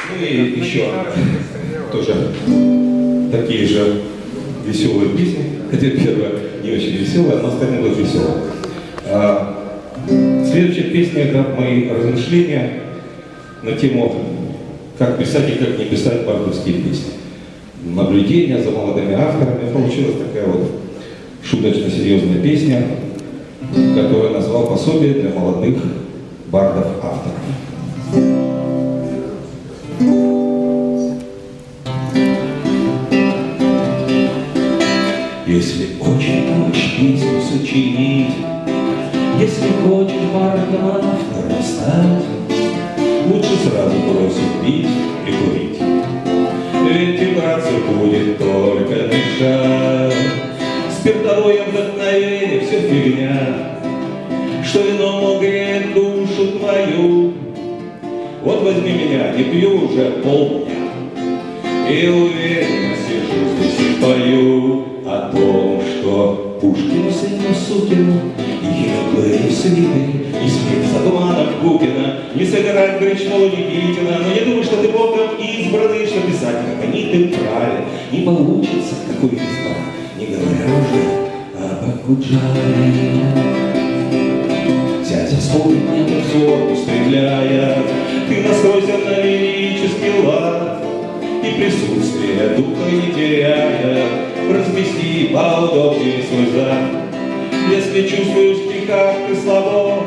Ну и еще тоже такие же веселые песни. Хотя первая не очень веселая, но остальные тоже веселая. Следующая песня — это мои размышления на тему, как писать и как не писать бардовские песни. Наблюдения за молодыми авторами. Получилась такая вот шуточно-серьезная песня, которую я назвал «Пособие для молодых бардов-авторов». Если очень хочешь песню сочинить, если хочешь бардом автором стать, лучше сразу бросить пить и курить. Ведь играться будет только мешать. Спиртовое вдохновение все фигня, что вино греет душу твою. Вот возьми меня, не пью уже полдня, и уверенно сижу здесь и пою о том, что Пушкину, сыну Сукину, и Хемингуэю с Ритой, не сметь за туманом Купина, не сыграть Гречного Никитина, но не думай, что ты Богом избранный, что писать, как они, ты вправе, не получится, как у Визбора, не говоря уже об Акуджаве. Зятя вспомнит мне взор, устремляя, ты настройся на лирический лад, и присутствие духа не теряя, размести поудобнее свой зад. Если чувствуешь в стихах ты слабо,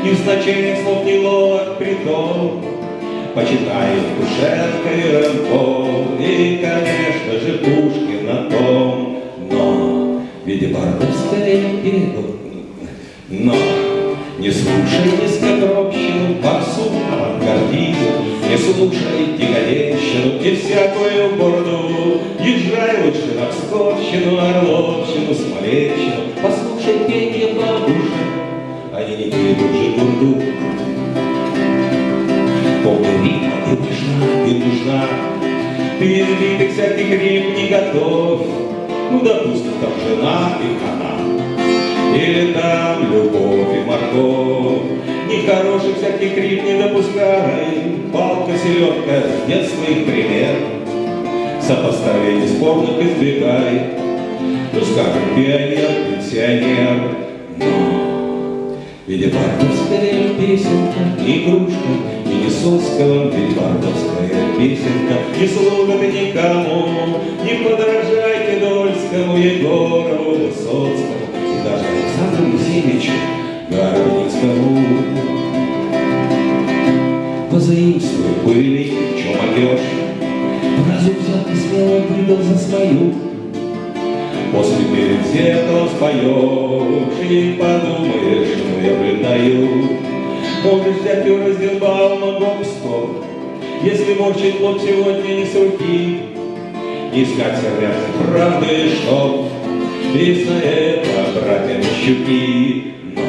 и в значениях слов не ловок притом, почитай Тушенко и Рэмбо, и, конечно же, Пушкина том. Но, видя бардовское пену, но не слушай низкогробщину, попсу, авангардизм, не слушай дегоденщину и всякую бурду. Езжай лучше на Псковщину, Орловщину, Смоленщину, послушай пение бабушек, они не пьют же бурду. Полный ритма и нужна, ты избитых всяких рим не готов. Ну, допустим, там жена и она, или там любовь и морковь. Нехороших всяких рим не допускай, палка, селедка, детства их пример. Сопоставление спорных избегай, ну, скажем, пионер, пенсионер. Но, видя бардовская песенка, не игрушка, и не Сосковым, ведь бардовская песенка не служит никому. Не подражайте Дольскому, Егорову, Высоцкому и даже Александру Есеничу Городницкому. Позаимствуй пыли, в чем одежь, разум взят и смело выдал за свою. После перед зеркалом споешь и подумаешь, ну я придаю. Можешь взять у Розенбаума гоп-стоп, если морщит лоб сегодня не с руки. Искать сердце правды, чтоб вечно это братья щуки. Но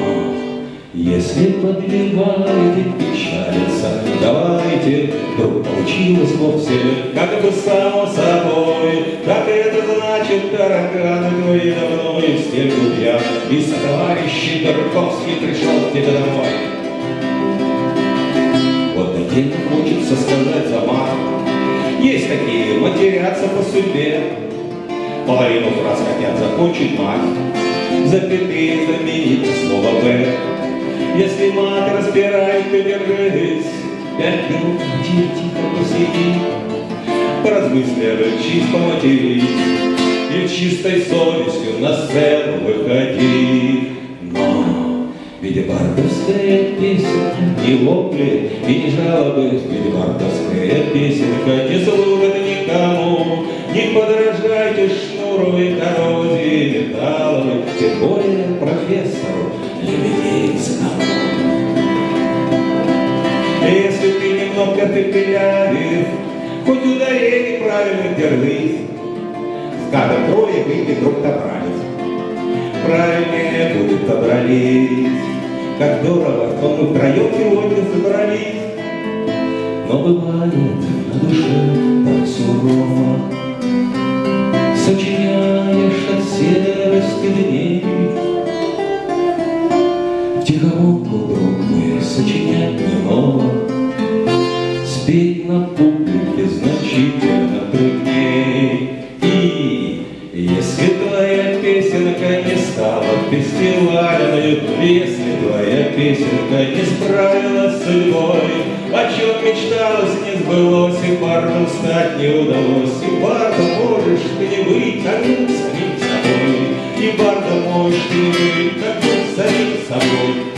если подливаете печалиться, давайте, вдруг получилось вовсе, как бы само собой, как это значит, тараканы твои давно и в стельку пьят, и сотоварищи Тарковский пришел к тебе домой. Вот таким хочется сказать замах. Есть такие, матерятся по судьбе, половину фраз хотят закончить мать, запятые заменить слово «б». Если мать распирает, то держись, 5 минут тихо посиди, поразмысливай, чисто матерись, и чистой совестью на сцену выходи. Но, видя бардовская песенка, не вопли и не жалобы, видя бардовская песенка не служит никому. Не подражайте Шнуру и коррозии металловой, тем более профессору Лебединскому. Если ты немного пепелявив, хоть ударение правильно держись, скажем, трое выйти друг добрались, правильнее будет добрались. Как здорово, что мы втроем сегодня собрались. Но бывает на душе так сурово, сочиняешь от серости дней. Втихомолку, друг мой, сочинять не ново, с спеть на публике значительно трудней. И если твоя песенка не стала фестивальной, если твоя песенка не справилась с судьбой, о чем мечталось, не сбылось, и бардом стать не удалось, и бардом можешь ты не быть, а быть самим собой, и бардом можешь ты не быть, а быть самим собой.